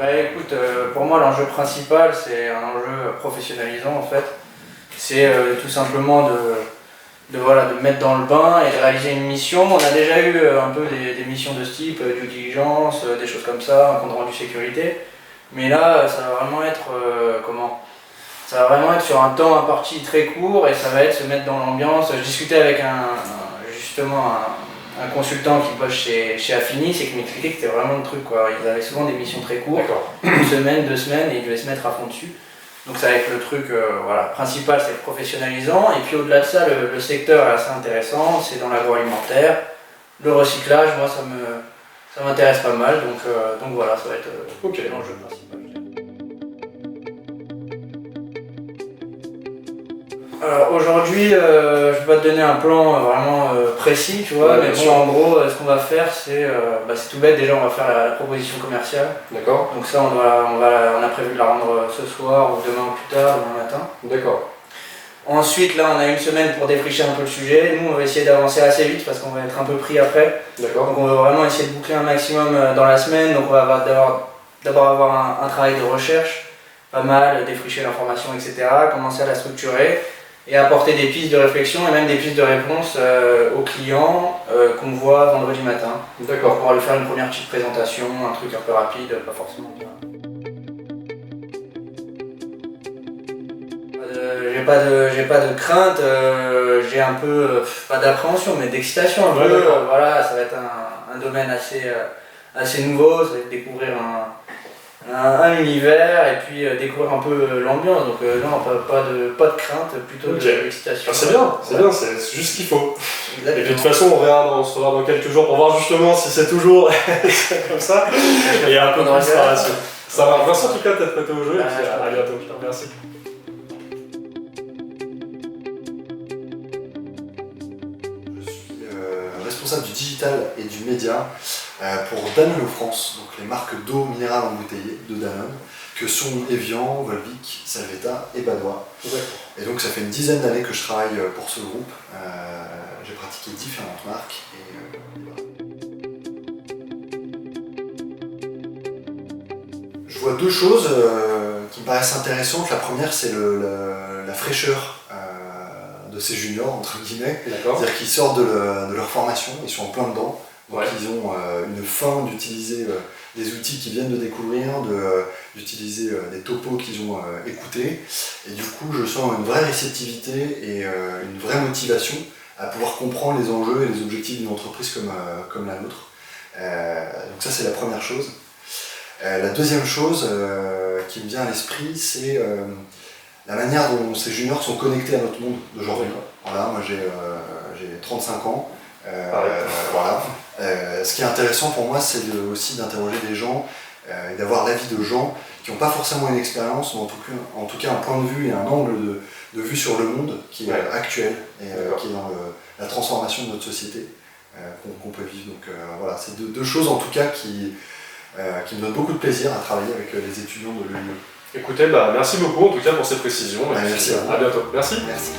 Bah écoute, pour moi l'enjeu principal c'est un enjeu professionnalisant en fait. C'est tout simplement voilà, de mettre dans le bain et de réaliser une mission. On a déjà eu un peu des missions de ce type, due diligence, des choses comme ça, un compte rendu sécurité. Mais là, ça va vraiment être ça va vraiment être sur un temps imparti très court et ça va être se mettre dans l'ambiance. Je discutais avec justement un consultant qui bosse chez Affinis et qui m'expliquait que c'était vraiment le truc, quoi. Ils avaient souvent des missions très courtes, une semaine, 2 semaines, et ils devaient se mettre à fond dessus. Donc ça va être le truc voilà, principal, c'est professionnalisant. Et puis au-delà de ça, le secteur est assez intéressant, c'est dans l'agroalimentaire. Le recyclage, moi ça m'intéresse pas mal, donc voilà, ça va être l'enjeu principal. Alors aujourd'hui, je vais te donner un plan vraiment précis, tu vois, mais bon, en gros, ce qu'on va faire, c'est tout bête. Déjà, on va faire la proposition commerciale. D'accord. Donc ça, on a prévu de la rendre ce soir ou demain ou plus tard, demain matin. D'accord. Ensuite, là, on a une semaine pour défricher un peu le sujet. Nous, on va essayer d'avancer assez vite parce qu'on va être un peu pris après. D'accord. Donc on va vraiment essayer de boucler un maximum dans la semaine. Donc on va d'abord avoir un travail de recherche, pas mal, défricher l'information, etc. Commencer à la structurer et apporter des pistes de réflexion et même des pistes de réponse aux clients qu'on voit vendredi matin. D'accord. Pour pouvoir lui faire une première petite présentation, un truc un peu rapide, pas forcément bien. J'ai pas de crainte, j'ai un peu, pas d'appréhension, mais d'excitation un peu. Voilà, ça va être un domaine assez nouveau, ça va être découvrir un univers et puis découvrir un peu l'ambiance. Donc non, pas de crainte, plutôt de l'excitation. Ah, c'est bien, c'est juste ce qu'il faut. Exactement. Et puis de toute façon, on se reverra dans quelques jours pour voir justement si c'est toujours comme ça. Et il y a un peu de préparation. Ça va, merci en tout cas d'être prêté au jeu et puis à bientôt. Merci. Responsable du digital et du média pour Danone France, donc les marques d'eau minérale embouteillée de Danone, que sont Evian, Volvic, Salvetta et Badois. Et donc ça fait une dizaine d'années que je travaille pour ce groupe. J'ai pratiqué différentes marques. Je vois deux choses qui me paraissent intéressantes. La première, c'est la fraîcheur de ces juniors, entre guillemets. C'est-à-dire qu'ils sortent de leur formation, ils sont en plein dedans. Donc ils ont une faim d'utiliser des outils qu'ils viennent de découvrir, d'utiliser des topos qu'ils ont écoutés. Et du coup, je sens une vraie réceptivité et une vraie motivation à pouvoir comprendre les enjeux et les objectifs d'une entreprise comme la nôtre. Donc ça, c'est la première chose. La deuxième chose qui me vient à l'esprit, c'est la manière dont ces juniors sont connectés à notre monde d'aujourd'hui. Voilà, moi j'ai 35 ans. Voilà. Ce qui est intéressant pour moi, c'est aussi d'interroger des gens et d'avoir l'avis de gens qui n'ont pas forcément une expérience, mais en tout cas un point de vue et un angle de vue sur le monde qui est actuel et qui est dans la transformation de notre société qu'on peut vivre. Donc voilà, c'est deux choses en tout cas qui me donnent beaucoup de plaisir à travailler avec les étudiants de l'UNE. Écoutez, merci beaucoup en tout cas pour ces précisions. Merci à vous. À bientôt. Merci. Merci.